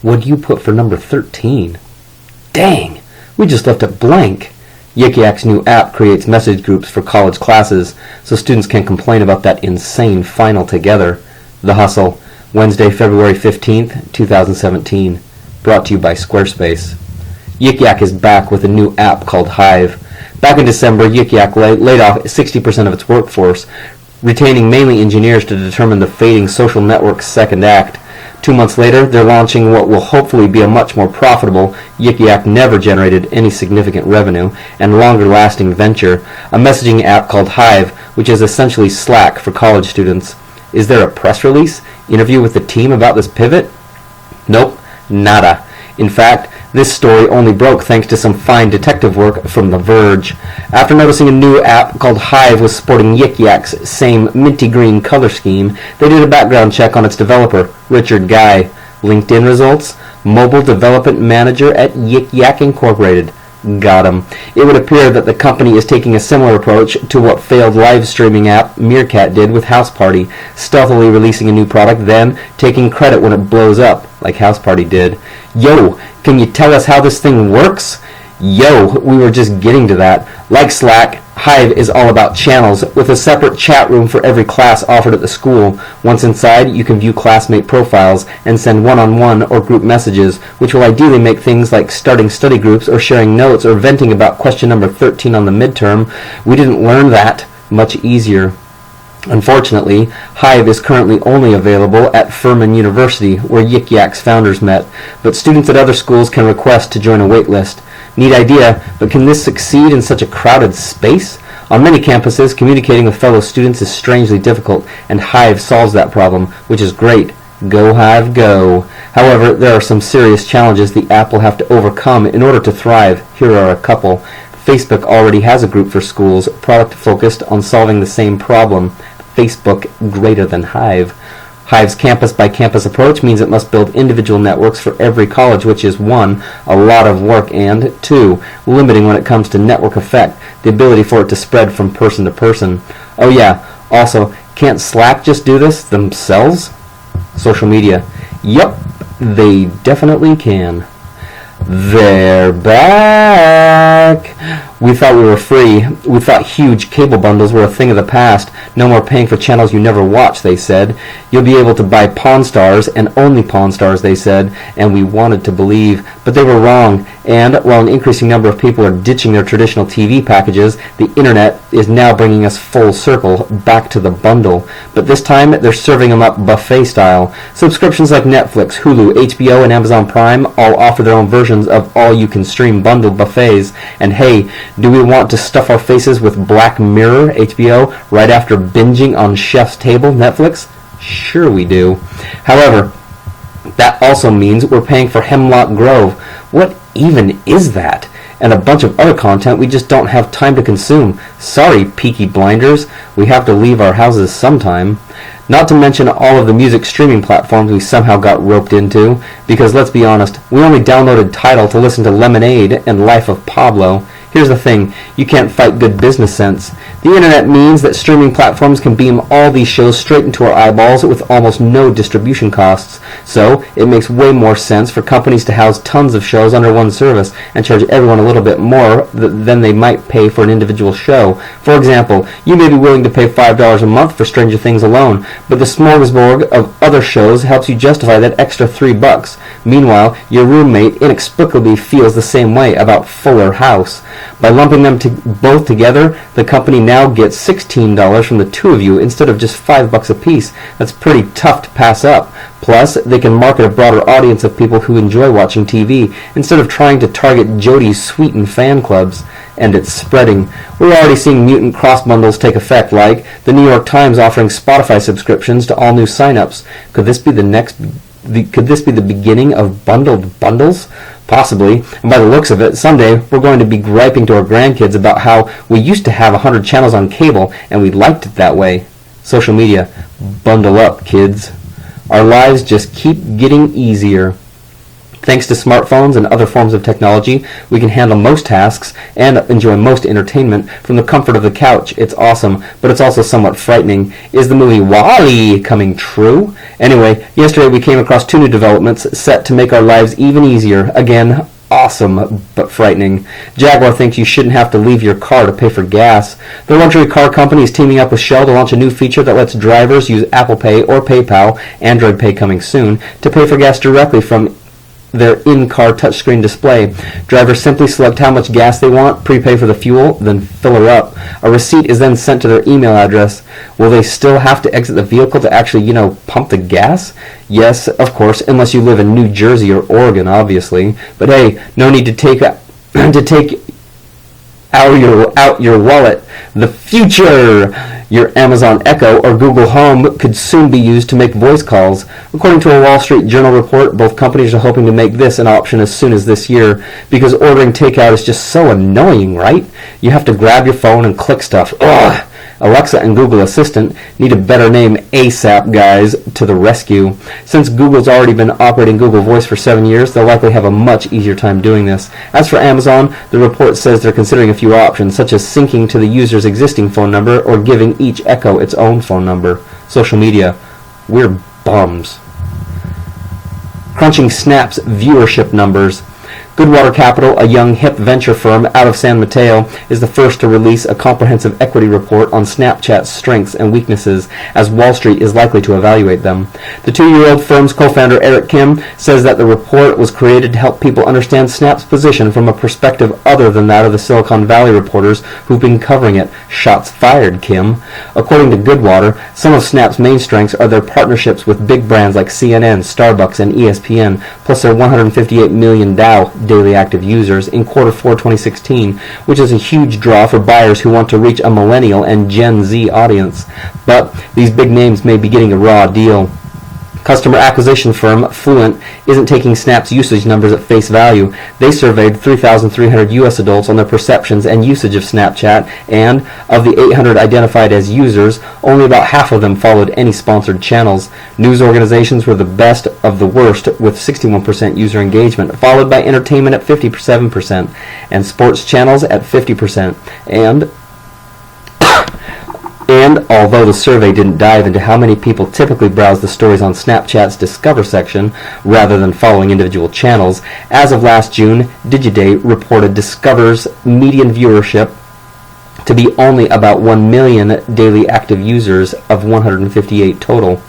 What'd you put for number 13? Dang, we just left it blank. Yik Yak's new app creates message groups for college classes, so students can complain about that insane final together. The Hustle, Wednesday, February 15th, 2017. Brought to you by SquareSpace. Yik Yak is back with a new app called Hive. Back in December, Yik Yak laid off 60% of its workforce, retaining mainly engineers to determine the fading social network's second act. 2 months later, they're launching what will hopefully be a much more profitable, Yik Yak never generated any significant revenue, and longer-lasting venture, a messaging app called Hive, which is essentially Slack for college students. Is there a press release? Interview with the team about this pivot? Nope, nada. In fact, this story only broke thanks to some fine detective work from The Verge. After noticing a new app called Hive was sporting Yik Yak's same minty green color scheme, they did a background check on its developer, Richard Guy. LinkedIn results: Mobile Development Manager at Yik Yak Incorporated. Got him. It would appear that the company is taking a similar approach to what failed live streaming app Meerkat did with House Party, stealthily releasing a new product, then taking credit when it blows up, like House Party did. Yo, can you tell us how this thing works? Yo, we were just getting to that. Like Slack, Hive is all about channels, with a separate chat room for every class offered at the school. Once inside, you can view classmate profiles and send one-on-one or group messages, which will ideally make things like starting study groups or sharing notes or venting about question number 13 on the midterm. We didn't learn that much easier. Unfortunately, Hive is currently only available at Furman University, where Yik Yak's founders met, but students at other schools can request to join a waitlist. Neat idea, but can this succeed in such a crowded space? On many campuses, communicating with fellow students is strangely difficult, and Hive solves that problem, which is great. Go Hive, go. However, there are some serious challenges the app will have to overcome in order to thrive. Here are a couple. Facebook already has a group for schools, product focused on solving the same problem. Facebook greater than Hive. Hive's campus-by-campus approach means it must build individual networks for every college, which is 1, a lot of work, and 2, limiting when it comes to network effect, the ability for it to spread from person to person. Oh yeah, also, can't Slack just do this themselves? Social media. Yup, they definitely can. They're back! We thought we were free. We thought huge cable bundles were a thing of the past. No more paying for channels you never watch, they said. You'll be able to buy Pawn Stars, and only Pawn Stars, they said, and we wanted to believe. But they were wrong, and while an increasing number of people are ditching their traditional TV packages, the internet is now bringing us full circle back to the bundle. But this time, they're serving them up buffet style. Subscriptions like Netflix, Hulu, HBO, and Amazon Prime all offer their own versions of all-you-can-stream bundled buffets. And hey, do we want to stuff our faces with Black Mirror, HBO, right after binging on Chef's Table, Netflix? Sure we do. However, that also means we're paying for Hemlock Grove. What even is that? And a bunch of other content we just don't have time to consume. Sorry, Peaky Blinders. We have to leave our houses sometime. Not to mention all of the music streaming platforms we somehow got roped into, because let's be honest, we only downloaded Tidal to listen to Lemonade and Life of Pablo. Here's the thing, you can't fight good business sense. The internet means that streaming platforms can beam all these shows straight into our eyeballs with almost no distribution costs. So, it makes way more sense for companies to house tons of shows under one service and charge everyone a little bit more than they might pay for an individual show. For example, you may be willing to pay $5 a month for Stranger Things alone, but the smorgasbord of other shows helps you justify that extra $3. Meanwhile, your roommate inexplicably feels the same way about Fuller House. By lumping them both together, the company now gets $16 from the two of you instead of just $5 a piece. That's pretty tough to pass up. Plus, they can market a broader audience of people who enjoy watching TV instead of trying to target Jodie's sweetened fan clubs. And it's spreading. We're already seeing mutant cross bundles take effect, like the New York Times offering Spotify subscriptions to all new signups. Could this be the beginning of bundled bundles? Possibly, and by the looks of it, someday we're going to be griping to our grandkids about how we used to have 100 channels on cable and we liked it that way. Social media. Bundle up, kids. Our lives just keep getting easier. Thanks to smartphones and other forms of technology, we can handle most tasks and enjoy most entertainment from the comfort of the couch. It's awesome, but it's also somewhat frightening. Is the movie WALL-E coming true? Anyway, yesterday we came across 2 new developments set to make our lives even easier. Again, awesome, but frightening. Jaguar thinks you shouldn't have to leave your car to pay for gas. The luxury car company is teaming up with Shell to launch a new feature that lets drivers use Apple Pay or PayPal, Android Pay coming soon, to pay for gas directly from their in-car touchscreen display. Drivers simply select how much gas they want, prepay for the fuel, then fill her up. A receipt is then sent to their email address. Will they still have to exit the vehicle to actually, pump the gas? Yes, of course, unless you live in New Jersey or Oregon, obviously. But hey, no need to take out your wallet. The future! Your Amazon Echo or Google Home could soon be used to make voice calls. According to a Wall Street Journal report, both companies are hoping to make this an option as soon as this year, because ordering takeout is just so annoying, right? You have to grab your phone and click stuff. Ugh! Alexa and Google Assistant need a better name ASAP, guys, to the rescue. Since Google's already been operating Google Voice for 7 years, they'll likely have a much easier time doing this. As for Amazon, the report says they're considering a few options, such as syncing to the user's existing phone number or giving each Echo its own phone number. Social media. We're bums. Crunching Snap's viewership numbers. Goodwater Capital, a young hip venture firm out of San Mateo, is the first to release a comprehensive equity report on Snapchat's strengths and weaknesses, as Wall Street is likely to evaluate them. The 2-year-old firm's co-founder Eric Kim says that the report was created to help people understand Snap's position from a perspective other than that of the Silicon Valley reporters who've been covering it. Shots fired, Kim. According to Goodwater, some of Snap's main strengths are their partnerships with big brands like CNN, Starbucks, and ESPN, plus their 158 million daily active users in Q4 2016, which is a huge draw for buyers who want to reach a millennial and Gen Z audience. But these big names may be getting a raw deal. Customer acquisition firm Fluent isn't taking Snap's usage numbers at face value. They surveyed 3,300 U.S. adults on their perceptions and usage of Snapchat, and of the 800 identified as users, only about half of them followed any sponsored channels. News organizations were the best of the worst, with 61% user engagement, followed by entertainment at 57%, and sports channels at 50%. And although the survey didn't dive into how many people typically browse the stories on Snapchat's Discover section rather than following individual channels, as of last June, Digiday reported Discover's median viewership to be only about 1 million daily active users of 158 total.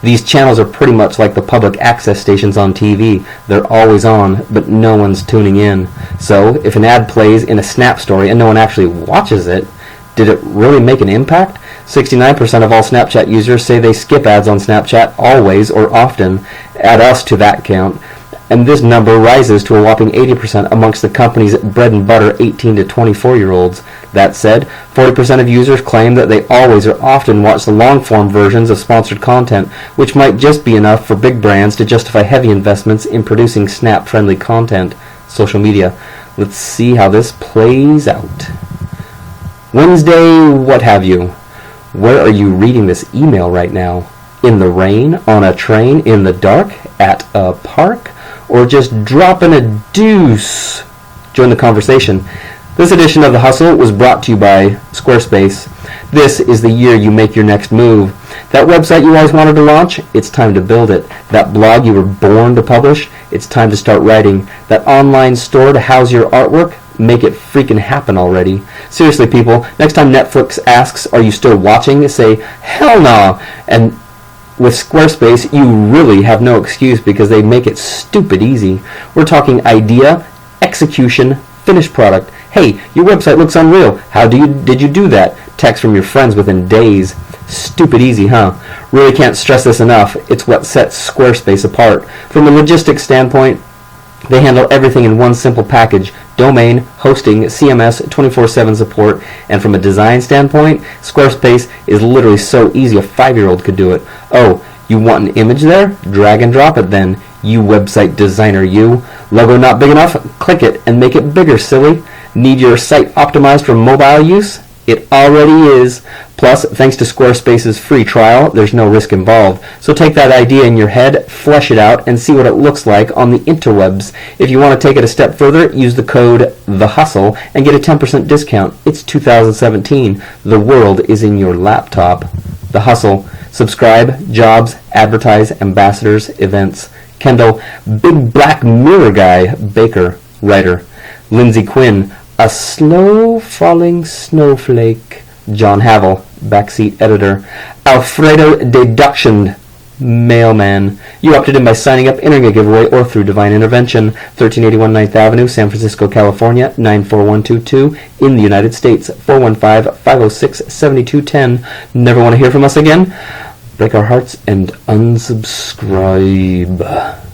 These channels are pretty much like the public access stations on TV. They're always on, but no one's tuning in. So, if an ad plays in a Snap story and no one actually watches it, did it really make an impact? 69% of all Snapchat users say they skip ads on Snapchat always or often. Add us to that count. And this number rises to a whopping 80% amongst the company's bread and butter 18 to 24-year-olds. That said, 40% of users claim that they always or often watch the long-form versions of sponsored content, which might just be enough for big brands to justify heavy investments in producing Snap-friendly content. Social media. Let's see how this plays out. Wednesday, what have you? Where are you reading this email right now? In the rain, on a train, in the dark, at a park, or just dropping a deuce? Join the conversation. This edition of The Hustle was brought to you by SquareSpace. This is the year you make your next move. That website you always wanted to launch? It's time to build it. That blog you were born to publish? It's time to start writing. That online store to house your artwork? Make it freaking happen already. Seriously, people, next time Netflix asks, are you still watching? Say, hell no! And with Squarespace, you really have no excuse because they make it stupid easy. We're talking idea, execution, finished product. Hey, your website looks unreal. How did you do that? Text from your friends within days. Stupid easy, huh? Really can't stress this enough. It's what sets Squarespace apart. From a logistics standpoint, they handle everything in one simple package: domain, hosting, CMS, 24/7 support. And from a design standpoint, Squarespace is literally so easy a 5-year-old could do it. Oh, you want an image there? Drag and drop it then. You website designer, you. Logo not big enough? Click it and make it bigger, silly. Need your site optimized for mobile use? It already is. Plus, thanks to SquareSpace's free trial, there's no risk involved. So take that idea in your head, flesh it out, and see what it looks like on the interwebs. If you want to take it a step further, use the code THEHUSTLE and get a 10% discount. It's 2017. The world is in your laptop. The Hustle. Subscribe, jobs, advertise, ambassadors, events. Kendall, Big Black Mirror Guy, baker, writer. Lindsay Quinn, a slow-falling snowflake. John Havel, backseat editor. Alfredo Deduction, mailman. You opted in by signing up, entering a giveaway, or through divine intervention. 1381 9th Avenue, San Francisco, California, 94122, in the United States. 415-506-7210. Never want to hear from us again? Break our hearts and unsubscribe.